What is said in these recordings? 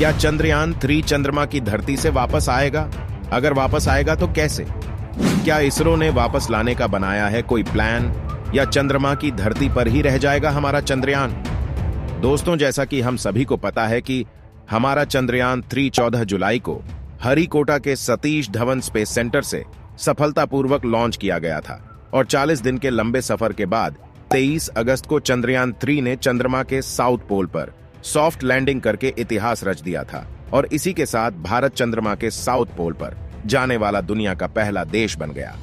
क्या चंद्रयान 3 चंद्रमा की धरती से वापस आएगा? अगर वापस आएगा तो कैसे? क्या इसरो ने वापस लाने का बनाया है कोई प्लान, या चंद्रमा की धरती पर ही रह जाएगा हमारा चंद्रयान? दोस्तों, जैसा कि हम सभी को पता है कि हमारा चंद्रयान 3 14 जुलाई को हरिकोटा के सतीश धवन स्पेस सेंटर से सफलतापूर्वक लॉन्च किया गया था और 40 दिन के लंबे सफर के बाद 23 अगस्त को चंद्रयान 3 ने चंद्रमा के साउथ पोल पर सॉफ्ट लैंडिंग करके इतिहास रच दिया था और इसी के साथ भारत चंद्रमा के साउथ पोल पर जाने वाला दुनिया का पहला देश बन गया।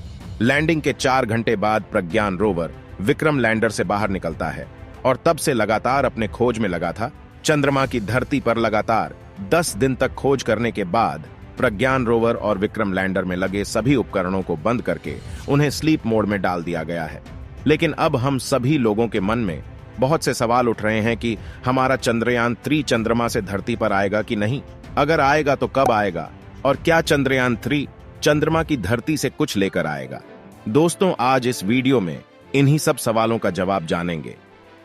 लैंडिंग के 4 घंटे बाद प्रज्ञान रोवर विक्रम लैंडर से बाहर निकलता है और तब से लगातार अपने खोज में लगा था। चंद्रमा की धरती पर लगातार 10 दिन तक खोज करने के बाद प्रज्ञान रोवर और विक्रम लैंडर में लगे सभी उपकरणों को बंद करके उन्हें स्लीप मोड में डाल दिया गया है। लेकिन अब हम सभी लोगों के मन में बहुत से सवाल उठ रहे हैं कि हमारा चंद्रयान 3 चंद्रमा से धरती पर आएगा कि नहीं, अगर आएगा तो कब आएगा, और क्या चंद्रयान 3 चंद्रमा की धरती से कुछ लेकर आएगा? दोस्तों, आज इस वीडियो में इन्हीं सब सवालों का जवाब जानेंगे।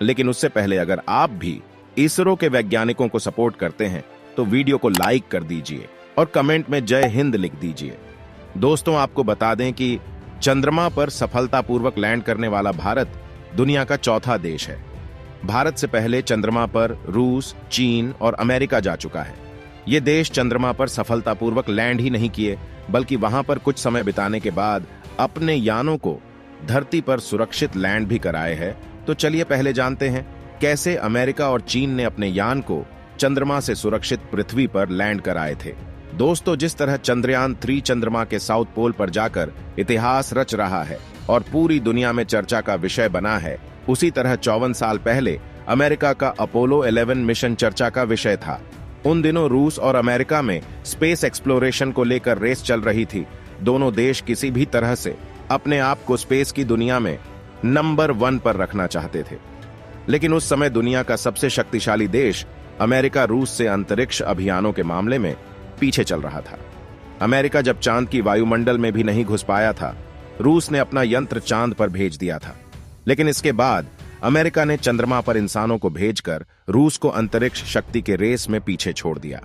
लेकिन उससे पहले अगर आप भी इसरो के वैज्ञानिकों को सपोर्ट करते हैं तो वीडियो को लाइक कर दीजिए और कमेंट में जय हिंद लिख दीजिए। दोस्तों, आपको बता दें कि चंद्रमा पर सफलतापूर्वक लैंड करने वाला भारत दुनिया का चौथा देश है। भारत से पहले चंद्रमा पर रूस, चीन और अमेरिका जा चुका है। ये देश चंद्रमा पर सफलतापूर्वक लैंड ही नहीं किए, बल्कि वहां पर कुछ समय बिताने के बाद अपने यानों को धरती पर सुरक्षित लैंड भी कराए हैं। तो चलिए पहले जानते हैं कैसे अमेरिका और चीन ने अपने यान को चंद्रमा से सुरक्षित पृथ्वी पर लैंड कराए थे। दोस्तों, जिस तरह चंद्रयान 3 चंद्रमा के साउथ पोल पर जाकर इतिहास रच रहा है और पूरी दुनिया में चर्चा का विषय बना है, उसी तरह 54 साल पहले अमेरिका का अपोलो 11 मिशन चर्चा का विषय था। उन दिनों रूस और अमेरिका में स्पेस एक्सप्लोरेशन को लेकर रेस चल रही थी। दोनों देश किसी भी तरह से अपने आप को स्पेस की दुनिया में नंबर 1 पर रखना चाहते थे। लेकिन उस समय दुनिया का सबसे शक्तिशाली देश अमेरिका रूस से अंतरिक्ष अभियानों के मामले में पीछे चल रहा था। अमेरिका जब चांद की वायुमंडल में भी नहीं घुस पाया था, रूस ने अपना यंत्र चांद पर भेज दिया था। लेकिन इसके बाद अमेरिका ने चंद्रमा पर इंसानों को भेजकर रूस को अंतरिक्ष शक्ति के रेस में पीछे छोड़ दिया।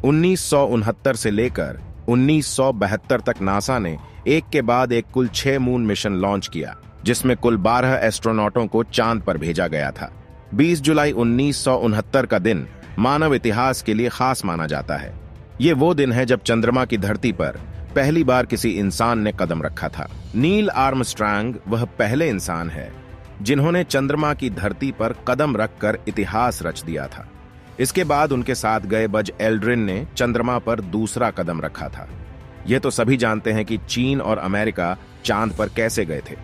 1969 से लेकर 1972 तक नासा ने एक के बाद एक कुल 6 मून मिशन लॉन्च किया, जिसमें कुल 12 एस्ट्रोनॉटों को चांद पर भेजा गया था। 20 जुलाई 1969 का दिन मानव इतिहास के लिए खास माना जाता है। ये वो दिन है जब चंद्रमा की धरती पर पहली बार किसी इंसान ने कदम रखा था। नील आर्मस्ट्रांग वह पहले इंसान है जिन्होंने चंद्रमा की धरती पर कदम रखकर इतिहास रच दिया था। इसके बाद उनके साथ गए बज एल्ड्रिन ने चंद्रमा पर दूसरा कदम रखा था। यह तो सभी जानते हैं कि चीन और अमेरिका चांद पर कैसे गए थे,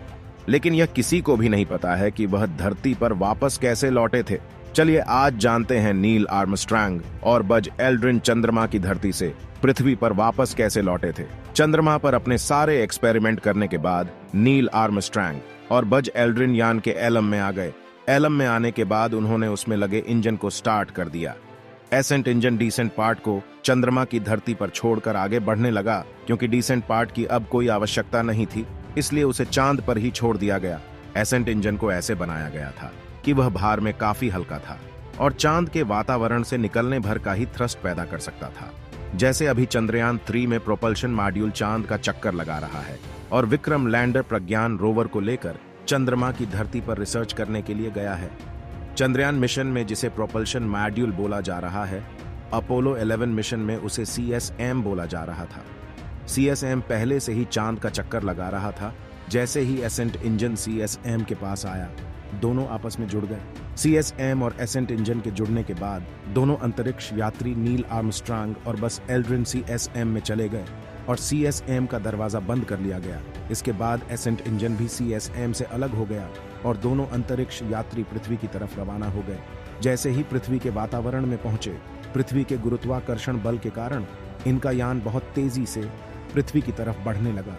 लेकिन यह किसी को भी नहीं पता है कि वह धरती पर वापस कैसे लौटे थे। चलिए आज जानते हैं नील आर्मस्ट्रांग और बज एल्ड्रिन चंद्रमा की धरती से पृथ्वी पर वापस कैसे लौटे थे। चंद्रमा पर अपने सारे एक्सपेरिमेंट करने के बाद नील आर्मस्ट्रांग और बज एल्ड्रिन यान के एलम में आ गए। एलम में आने के बाद उन्होंने उसमें लगे इंजन को स्टार्ट कर दिया। एसेंट इंजन डिसेंट पार्ट को चंद्रमा की धरती पर छोड़कर आगे बढ़ने लगा। क्योंकि डिसेंट पार्ट की अब कोई आवश्यकता नहीं थी, इसलिए उसे चांद पर ही छोड़ दिया गया। एसेंट इंजन को ऐसे बनाया गया था कि वह भार में काफी हल्का था और चांद के वातावरण से निकलने भर का ही थ्रस्ट पैदा कर सकता था। जैसे अभी चंद्रयान 3 में प्रोपल्शन मॉड्यूल चांद का चक्कर लगा रहा है और विक्रम लैंडर प्रज्ञान रोवर को लेकर चंद्रमा की धरती पर रिसर्च करने के लिए गया है। चंद्रयान मिशन में जिसे प्रोपल्शन मॉड्यूल बोला जा रहा है, अपोलो 11 मिशन में उसे CSM बोला जा रहा था। CSM पहले से ही चांद का चक्कर लगा रहा था। जैसे ही एसेंट इंजन CSM के पास आया, दोनों आपस में जुड़ गए। CSM और एसेंट इंजन के जुड़ने के बाद दोनों अंतरिक्ष यात्री नील आर्मस्ट्रांग और बस एल्ड्रिन CSM में चले गए और CSM का दरवाजा बंद कर लिया गया। इसके बाद एसेंट इंजन भी CSM से अलग हो गया और दोनों अंतरिक्ष यात्री पृथ्वी की तरफ रवाना हो गए। जैसे ही पृथ्वी के वातावरण में पहुंचे, पृथ्वी के गुरुत्वाकर्षण बल के कारण इनका यान बहुत तेजी से पृथ्वी की तरफ बढ़ने लगा।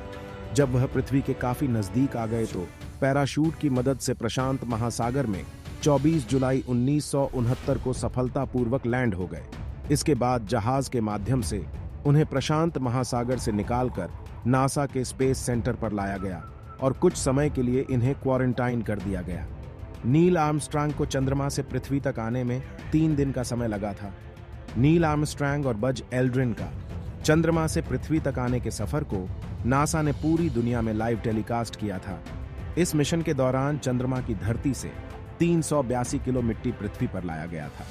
जब वह पृथ्वी के काफी नजदीक आ गए तो पैराशूट की मदद से प्रशांत महासागर में 24 जुलाई 1969 को सफलतापूर्वक लैंड हो गए। इसके बाद जहाज के माध्यम से उन्हें प्रशांत महासागर से निकालकर नासा के स्पेस सेंटर पर लाया गया और कुछ समय के लिए इन्हें क्वारंटाइन कर दिया गया। नील आर्मस्ट्रांग को चंद्रमा से पृथ्वी तक आने में 3 दिन का समय लगा था। नील आर्मस्ट्रांग और बज एल्ड्रिन का चंद्रमा से पृथ्वी तक आने के सफर को नासा ने पूरी दुनिया में लाइव टेलीकास्ट किया था। इस मिशन के दौरान चंद्रमा की धरती से 382 किलो मिट्टी पृथ्वी पर लाया गया था।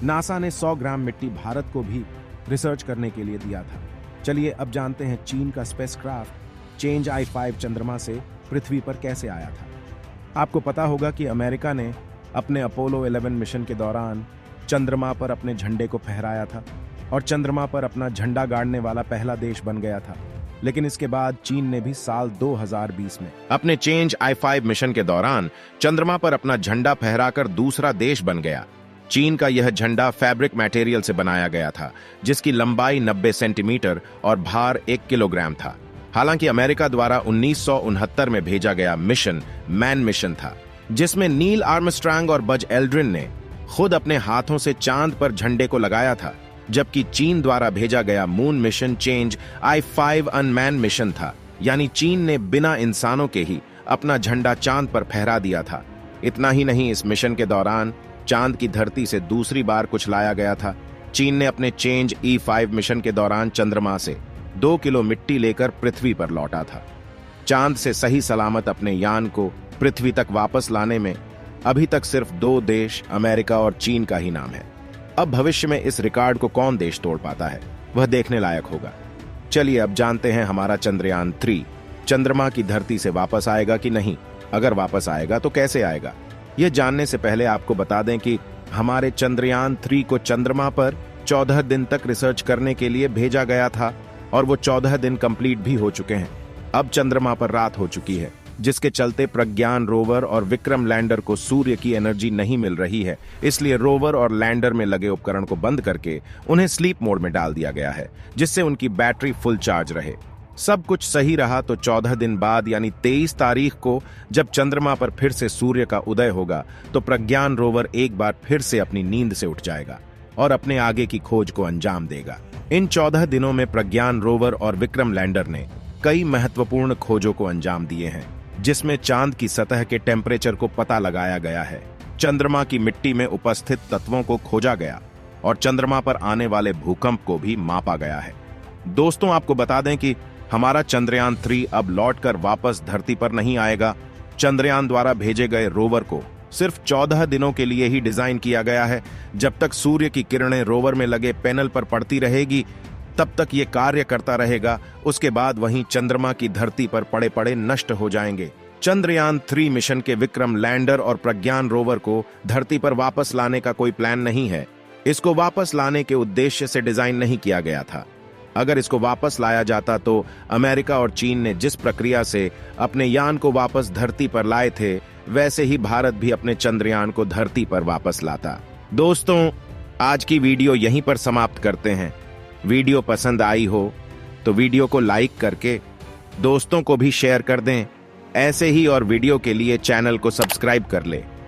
नासा ने 100 ग्राम मिट्टी भारत को भी रिसर्च करने के लिए दिया था। चलिए अब जानते हैं चीन का स्पेसक्राफ्ट चेंज I-5 चंद्रमा से पृथ्वी पर कैसे आया था। आपको पता होगा कि अमेरिका ने अपने अपोलो 11 मिशन के दौरान चंद्रमा पर अपने झंडे को फहराया था और चंद्रमा पर अपना झंडा गाड़ने वाला पहला देश बन गया था। लेकिन इसके बाद चीन ने भी साल 2020 में अपने चेंज I-5 मिशन के दौरान चंद्रमा पर अपना झंडा फहराकर दूसरा देश बन गया। चीन का यह झंडा फैब्रिक मटेरियल से बनाया गया था, जिसकी लंबाई 90 सेंटीमीटर और भार 1 किलोग्राम था। हालांकि अमेरिका द्वारा 1969 में भेजा गया मिशन मैन मिशन था, जिसमें नील आर्मस्ट्रांग और बज एल्ड्रिन ने खुद अपने हाथों से चांद पर झंडे को लगाया था, जबकि चीन द्वारा भेजा गया moon mission change I-5 unmanned mission था। यानी चीन ने बिना इंसानों के ही अपना झंडा चांद पर फहरा दिया था। इतना ही नहीं, इस मिशन के दौरान चांद की धरती से दूसरी बार कुछ लाया गया था। चीन ने अपने चेंज E-5 मिशन के दौरान चंद्रमा से 2 किलो मिट्टी लेकर पृथ्वी पर लौटा था। चांद से सही सलामत अपने यान को पृथ्वी तक वापस लाने में अभी तक सिर्फ 2 देश अमेरिका और चीन का ही नाम है। अब भविष्य में इस रिकॉर्ड को कौन देश तोड़ पाता है, वह देखने लायक होगा। चलिए अब जानते हैं हमारा चंद्रयान 3 चंद्रमा की धरती से वापस आएगा कि नहीं। अगर वापस आएगा तो कैसे आएगा, यह जानने से पहले आपको बता दें कि हमारे चंद्रयान 3 को चंद्रमा पर 14 दिन तक रिसर्च करने के लिए भेजा गया था और वो 14 दिन कंप्लीट भी हो चुके हैं। अब चंद्रमा पर रात हो चुकी है, जिसके चलते प्रज्ञान रोवर और विक्रम लैंडर को सूर्य की एनर्जी नहीं मिल रही है। इसलिए रोवर और लैंडर में लगे उपकरण को बंद करके उन्हें स्लीप मोड में डाल दिया गया है, जिससे उनकी बैटरी फुल चार्ज रहे। सब कुछ सही रहा तो 14 दिन बाद यानी 23 तारीख को जब चंद्रमा पर फिर से सूर्य का उदय होगा तो प्रज्ञान रोवर एक बार फिर से अपनी नींद से उठ जाएगा और अपने आगे की खोज को अंजाम देगा। इन 14 दिनों में प्रज्ञान रोवर और विक्रम लैंडर ने कई महत्वपूर्ण खोजों को अंजाम दिए हैं, जिसमें चांद की सतह के टेम्परेचर को पता लगाया गया है, चंद्रमा की मिट्टी में उपस्थित तत्वों को खोजा गया और चंद्रमा पर आने वाले भूकंप को भी मापा गया है। दोस्तों, आपको बता दें कि हमारा चंद्रयान 3 अब लौटकर वापस धरती पर नहीं आएगा। चंद्रयान द्वारा भेजे गए रोवर को सिर्फ 14 दिनों के लिए ही डिजाइन किया गया है। जब तक सूर्य की किरणें रोवर में लगे पैनल पर पड़ती रहेगी तब तक ये कार्य करता रहेगा। उसके बाद वहीं चंद्रमा की धरती पर पड़े पड़े नष्ट हो जाएंगे। चंद्रयान 3 मिशन के विक्रम लैंडर और प्रज्ञान रोवर को धरती पर वापस लाने का कोई प्लान नहीं है। इसको वापस लाने के उद्देश्य से डिजाइन नहीं किया गया था। अगर इसको वापस लाया जाता तो अमेरिका और चीन ने जिस प्रक्रिया से अपने यान को वापस धरती पर लाए थे, वैसे ही भारत भी अपने चंद्रयान को धरती पर वापस लाता। दोस्तों, आज की वीडियो यहीं पर समाप्त करते हैं। वीडियो पसंद आई हो तो वीडियो को लाइक करके दोस्तों को भी शेयर कर दें। ऐसे ही और वीडियो के लिए चैनल को सब्सक्राइब कर लें।